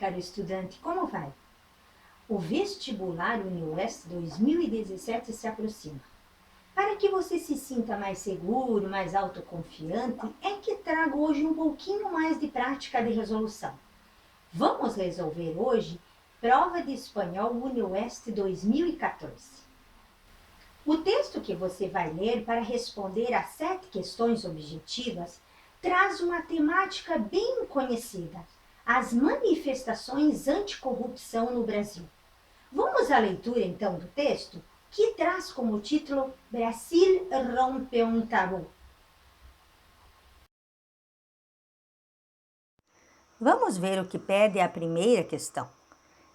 caro estudante, como vai? O vestibular UniOeste 2017 se aproxima. Para que você se sinta mais seguro, mais autoconfiante, é que trago hoje um pouquinho mais de prática de resolução. Vamos resolver hoje prova de espanhol UniOeste 2014. O texto que você vai ler para responder a 7 questões objetivas traz uma temática bem conhecida: as manifestações anticorrupção no Brasil. Vamos à leitura então do texto, que traz como título Brasil rompe um tabu. Vamos ver o que pede a primeira questão.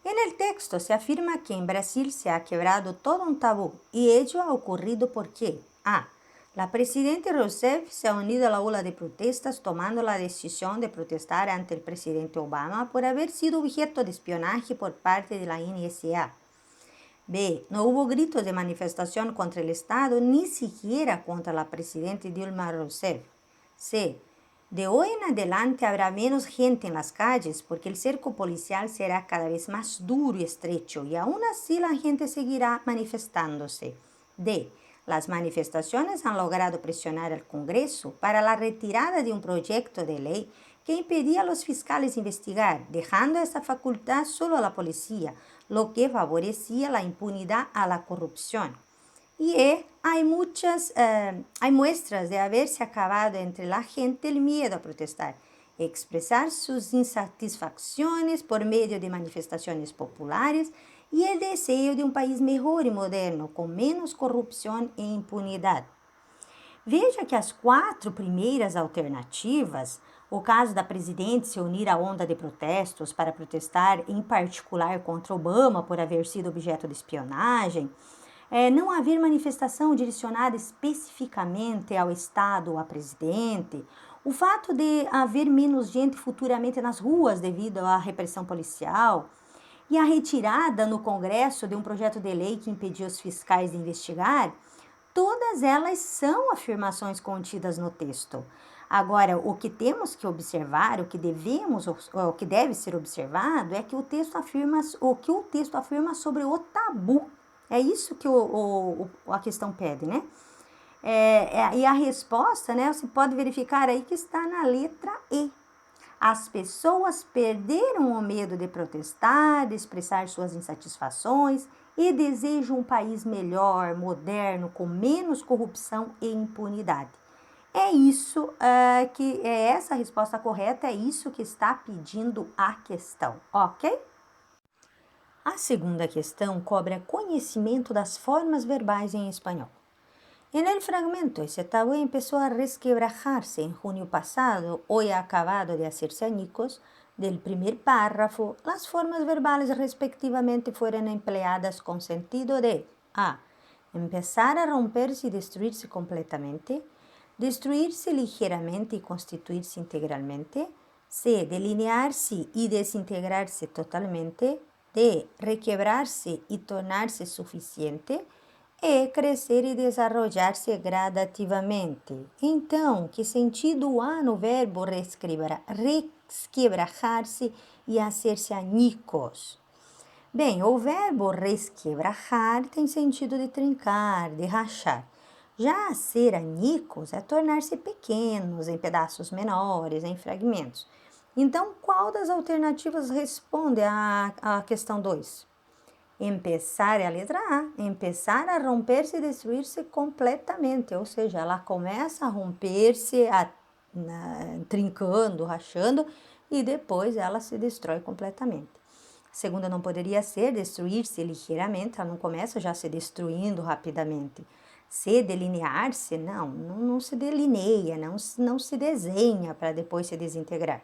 En el texto se afirma que en Brasil se ha quebrado todo un tabú y ello ha ocurrido porque A. La presidenta Rousseff se ha unido a la ola de protestas tomando la decisión de protestar ante el presidente Obama por haber sido objeto de espionaje por parte de la NSA. B. No hubo gritos de manifestación contra el Estado, ni siquiera contra la presidenta Dilma Rousseff. C. De hoy en adelante habrá menos gente en las calles porque el cerco policial será cada vez más duro y estrecho y aún así la gente seguirá manifestándose. D. Las manifestaciones han logrado presionar al Congreso para la retirada de un proyecto de ley que impedía a los fiscales investigar, dejando esa facultad solo a la policía, lo que favorecía la impunidad a la corrupción. Y hay muestras de haberse acabado entre la gente el miedo a protestar, expresar sus insatisfacciones por medio de manifestaciones populares y el deseo de un país mejor y moderno, con menos corrupção e impunidade. Veja que as 4 primeiras alternativas, o caso da presidente se unir à onda de protestos para protestar em particular contra Obama por haver sido objeto de espionagem, não haver manifestação direcionada especificamente ao Estado ou à presidente, o fato de haver menos gente futuramente nas ruas devido à repressão policial e a retirada no Congresso de um projeto de lei que impedia os fiscais de investigar, todas elas são afirmações contidas no texto. Agora, o que temos que observar, o que deve ser observado é que o texto afirma sobre o tabu. É isso que a questão pede, né? E a resposta, né, você pode verificar aí que está na letra E. As pessoas perderam o medo de protestar, de expressar suas insatisfações e desejam um país melhor, moderno, com menos corrupção e impunidade. É isso que é essa a resposta correta, é isso que está pedindo a questão, ok? A segunda questão cobra conhecimento das formas verbais em espanhol. En el fragmento, ese tabú empezó a resquebrajarse en junio pasado, hoy ha acabado de hacerse añicos. Del primer párrafo, las formas verbales respectivamente fueron empleadas con sentido de A. Empezar a romperse y destruirse completamente, destruirse ligeramente y constituirse integralmente, C. Delinearse y desintegrarse totalmente, D. Requebrarse y tornarse suficiente, E. Crescer e desarrollar-se gradativamente. Então, que sentido há no verbo resquebrajar-se e hacer-se añicos? Bem, o verbo resquebrajar tem sentido de trincar, de rachar. Já ser añicos é tornar-se pequenos, em pedaços menores, em fragmentos. Então, qual das alternativas responde à questão 2? Empezar é a letra A, empezar a romper-se e destruir-se completamente, ou seja, ela começa a romper-se, trincando, rachando, e depois ela se destrói completamente. A segunda não poderia ser destruir-se ligeiramente, ela não começa já se destruindo rapidamente. Se delinear-se, não se delineia, não se desenha para depois se desintegrar.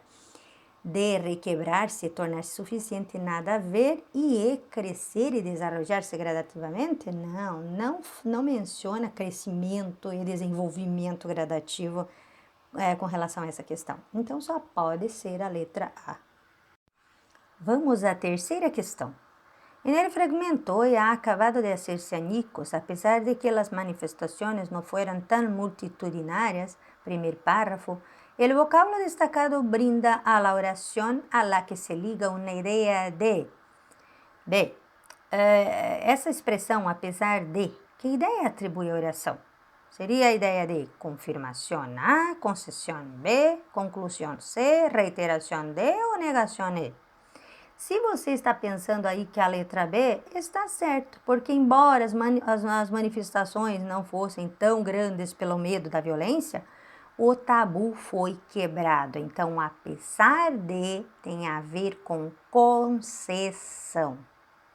De requebrar-se, tornar-se suficiente, nada a ver, e crescer e desarrollar-se gradativamente, não menciona crescimento e desenvolvimento gradativo com relação a essa questão. Então, só pode ser a letra A. Vamos à terceira questão. En el fragmento hoy ha acabado de hacerse añicos, a pesar de que las manifestaciones no fueran tan multitudinarias, primer párrafo, El vocablo destacado brinda a la oración a la que se liga una idea de. B. Essa expressão, apesar de, que ideia atribui à oração? Seria a ideia de confirmação A, concessão B, conclusão C, reiteração D ou negação E? Se você está pensando aí que a letra B, está certo, porque embora as manifestações não fossem tão grandes pelo medo da violência, o tabu foi quebrado. Então, apesar de, tem a ver com concessão.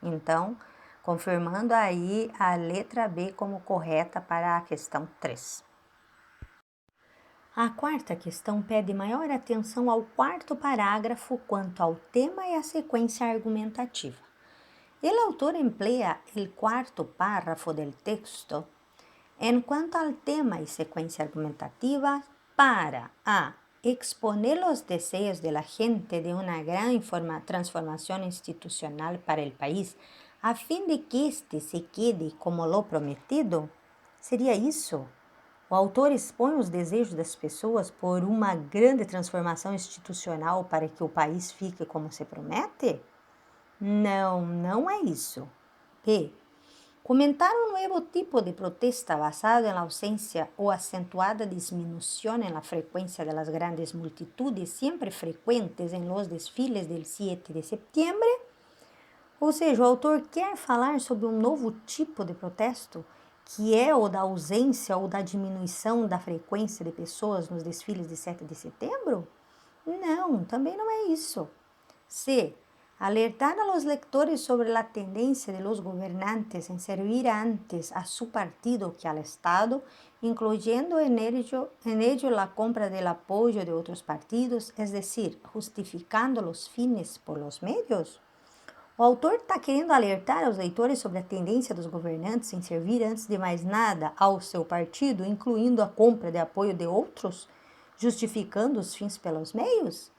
Então, confirmando aí a letra B como correta para a questão 3. A quarta questão pede maior atenção ao quarto parágrafo quanto ao tema e à sequência argumentativa. O autor emplea o quarto párrafo del texto en cuanto al tema y secuencia argumentativa para a. Exponer los deseos de la gente de una gran transformación institucional para el país a fin de que éste se quede como lo prometido? Seria isso? O autor expõe os desejos das pessoas por uma grande transformação institucional para que o país fique como se promete? Não, não é isso. B. Comentar um novo tipo de protesta basado em la ausência ou acentuada disminuição em la frequência de las grandes multitudes sempre frequentes em los desfiles del 7 de setembro? Ou seja, o autor quer falar sobre um novo tipo de protesto, que é o da ausência ou da diminuição da frequência de pessoas nos desfiles de 7 de setembro? Não, também não é isso. C. Alertar a los lectores sobre la tendencia de los gobernantes en servir antes a su partido que al Estado, incluyendo en ello la compra del apoyo de otros partidos, es decir, justificando los fines por los medios. O autor está querendo alertar aos leitores sobre a tendência dos governantes em servir antes de mais nada ao seu partido, incluindo a compra de apoio de outros, justificando os fins pelos meios?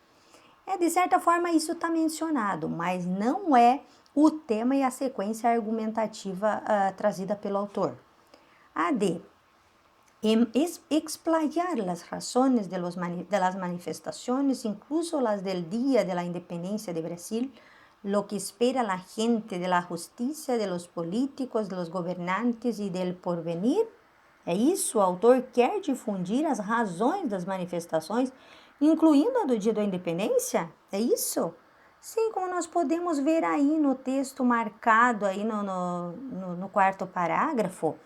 De certa forma, isso está mencionado, mas não é o tema e a sequência argumentativa trazida pelo autor. A D. Explayar las razones de las manifestaciones, incluso las del Día de la Independencia de Brasil, lo que espera la gente de la justicia, de los políticos, de los gobernantes y del porvenir. É isso, o autor quer difundir as razões das manifestações, incluindo a do Dia da Independência? É isso? Sim, como nós podemos ver aí no texto marcado aí no quarto parágrafo,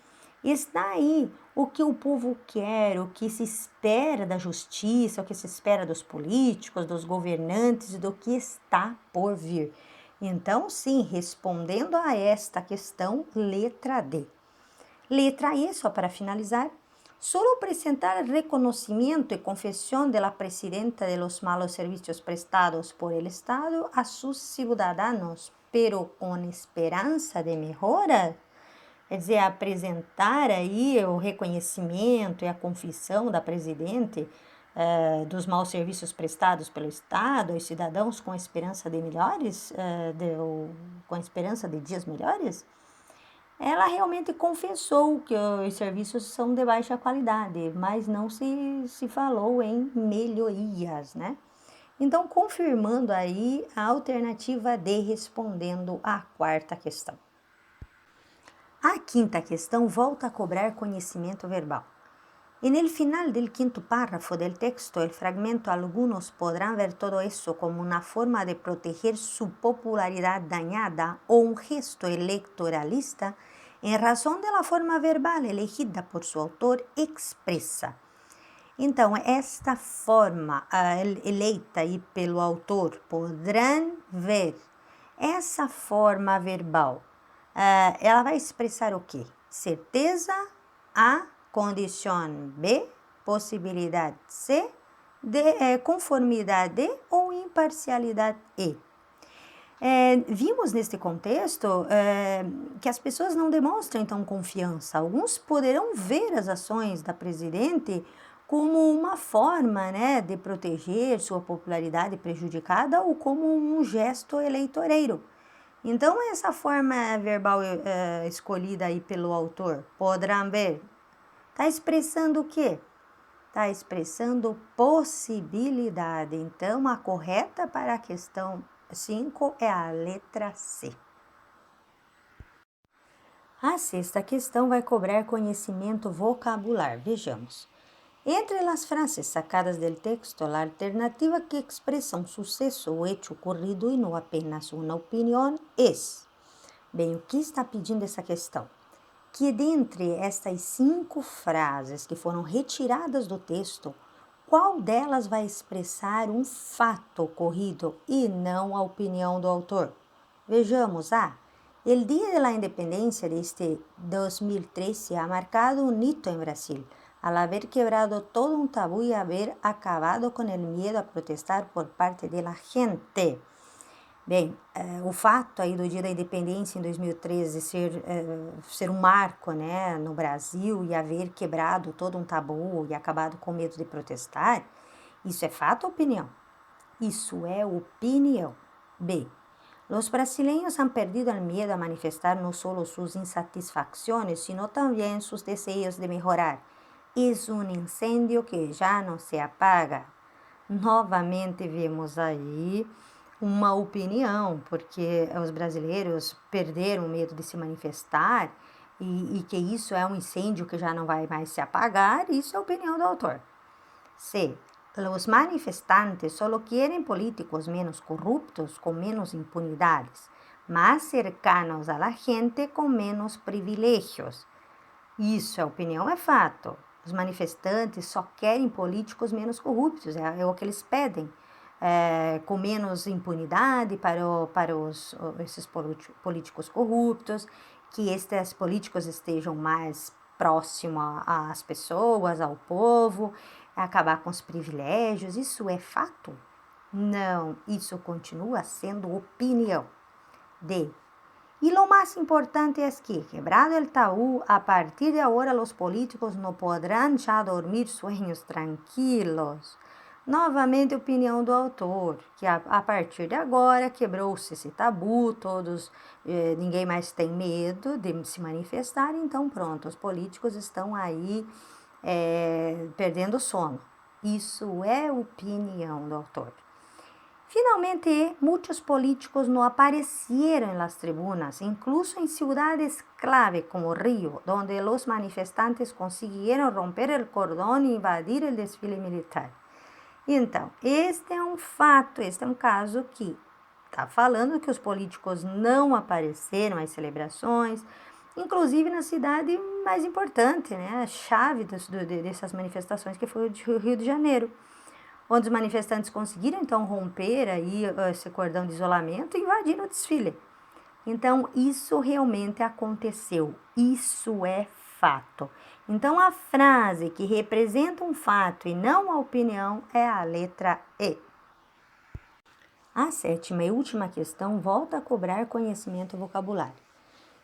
está aí o que o povo quer, o que se espera da justiça, o que se espera dos políticos, dos governantes e do que está por vir. Então, sim, respondendo a esta questão, letra D. Letra E, só para finalizar, solo presentar reconocimiento y confesión de la presidenta de los malos servicios prestados por el Estado a sus ciudadanos, pero con esperança de mejora. Quer dizer, apresentar aí o reconhecimento e a confissão da presidente dos maus serviços prestados pelo Estado aos cidadãos com esperança de melhores, com esperança de dias melhores. Ela realmente confessou que os serviços são de baixa qualidade, mas não se falou em melhorias, né? Então, confirmando aí a alternativa D, respondendo à quarta questão. A quinta questão volta a cobrar conhecimento verbal. En el final del quinto párrafo del texto, el fragmento algunos podrán ver todo eso como una forma de proteger su popularidad dañada o un gesto electoralista en razón de la forma verbal elegida por su autor expressa. Então, esta forma eleita aí pelo autor, podrán ver, essa forma verbal, ela vai expressar o quê? Certeza A, condição B, possibilidade C, conformidade D ou imparcialidade E. Vimos neste contexto que as pessoas não demonstram então confiança. Alguns poderão ver as ações da presidente como uma forma, né, de proteger sua popularidade prejudicada ou como um gesto eleitoreiro. Então, essa forma verbal escolhida aí pelo autor, podrão ver, está expressando o quê? está expressando possibilidade. Então, a correta para a questão 5 é a letra C. A sexta questão vai cobrar conhecimento vocabular. Vejamos. Entre as frases sacadas del texto, a alternativa que expressa um sucesso ou hecho ocorrido e não apenas uma opinião é. Bem, o que está pedindo essa questão? Que dentre estas 5 frases que foram retiradas do texto, qual delas vai expressar um fato ocorrido e não a opinião do autor? Vejamos. El Día de la Independencia de este 2013 ha marcado un hito en Brasil, al haber quebrado todo un tabú y haber acabado con el miedo a protestar por parte de la gente. Bem, o fato aí do Dia da Independência em 2013 ser um marco, né, no Brasil e haver quebrado todo um tabu e acabado com o medo de protestar, isso é fato ou opinião? Isso é opinião. B. Los brasileños han perdido el miedo a manifestar no solo sus insatisfacciones, sino también sus deseos de mejorar. Es un incendio que ya no se apaga. Novamente vemos aí uma opinião, porque os brasileiros perderam o medo de se manifestar e que isso é um incêndio que já não vai mais se apagar, isso é a opinião do autor. C. Los manifestantes solo quieren políticos menos corruptos, con menos impunidades, más cercanos a la gente, com menos privilégios. Isso é opinião, é fato. Os manifestantes só querem políticos menos corruptos, é o que eles pedem, com menos impunidade para esses políticos corruptos, que estes políticos estejam mais próximos às pessoas, ao povo, acabar com os privilégios. Isso é fato? Não, isso continua sendo opinião. D. Y lo más importante es que, quebrado el tabú, a partir de ahora los políticos no podrán ya dormir sueños tranquilos. Novamente, opinião do autor, que a partir de agora quebrou-se esse tabu, ninguém mais tem medo de se manifestar, então pronto, os políticos estão aí perdendo sono. Isso é opinião do autor. Finalmente, muchos políticos no aparecieron en las tribunas, incluso en ciudades clave como Río, donde los manifestantes consiguieron romper el cordón e invadir el desfile militar. Então, este é um fato, este é um caso que está falando que os políticos não apareceram às celebrações, inclusive na cidade mais importante, né, a chave dessas manifestações, que foi o Rio de Janeiro, onde os manifestantes conseguiram, então, romper aí esse cordão de isolamento e invadir o desfile. Então, isso realmente aconteceu. Isso é fato. Então, a frase que representa um fato e não a opinião é a letra E. A sétima e última questão volta a cobrar conhecimento vocabulário.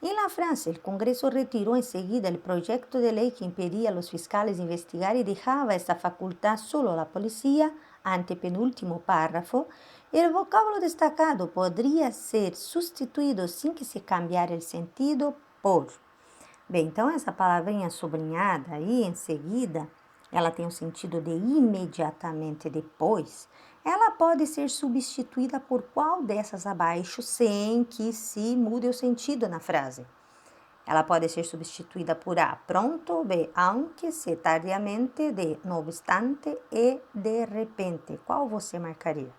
En la Francia, el Congreso retiró enseguida el proyecto de ley que impedía a los fiscales investigar y dejaba esta facultad solo a la policía. Antepenúltimo párrafo, el vocábulo destacado podría ser sustituído sin que se cambiara el sentido por. Bem, então essa palavrinha sublinhada aí, em seguida, ela tem o sentido de imediatamente depois. Ela pode ser substituída por qual dessas abaixo sem que se mude o sentido na frase. Ela pode ser substituída por A, pronto, B, aunque, C, tardiamente, D, no obstante e de repente. Qual você marcaria?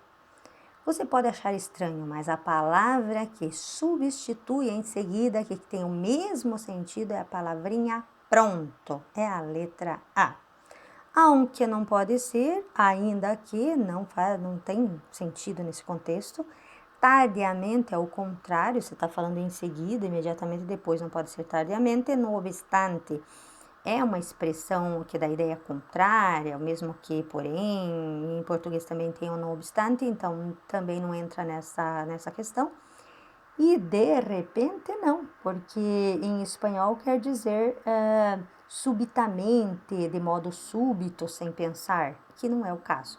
Você pode achar estranho, mas a palavra que substitui em seguida, que tem o mesmo sentido, é a palavrinha pronto, é a letra A. Aunque não pode ser, ainda que não tem sentido nesse contexto. Tardiamente é o contrário, você está falando em seguida, imediatamente depois, não pode ser tardiamente. No obstante é uma expressão que dá ideia contrária, o mesmo que porém, em português também tem o no obstante, então também não entra nessa questão. E de repente não, porque em espanhol quer dizer subitamente, de modo súbito, sem pensar, que não é o caso.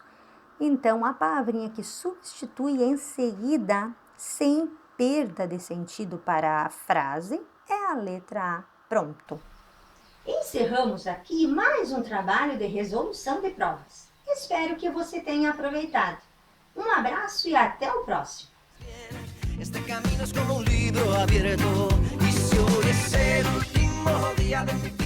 Então, a palavrinha que substitui em seguida, sem perda de sentido para a frase, é a letra A, pronto. Encerramos aqui mais um trabalho de resolução de provas. Espero que você tenha aproveitado. Um abraço e até o próximo. Este camino es como un libro abierto y si hoy es el último día de mi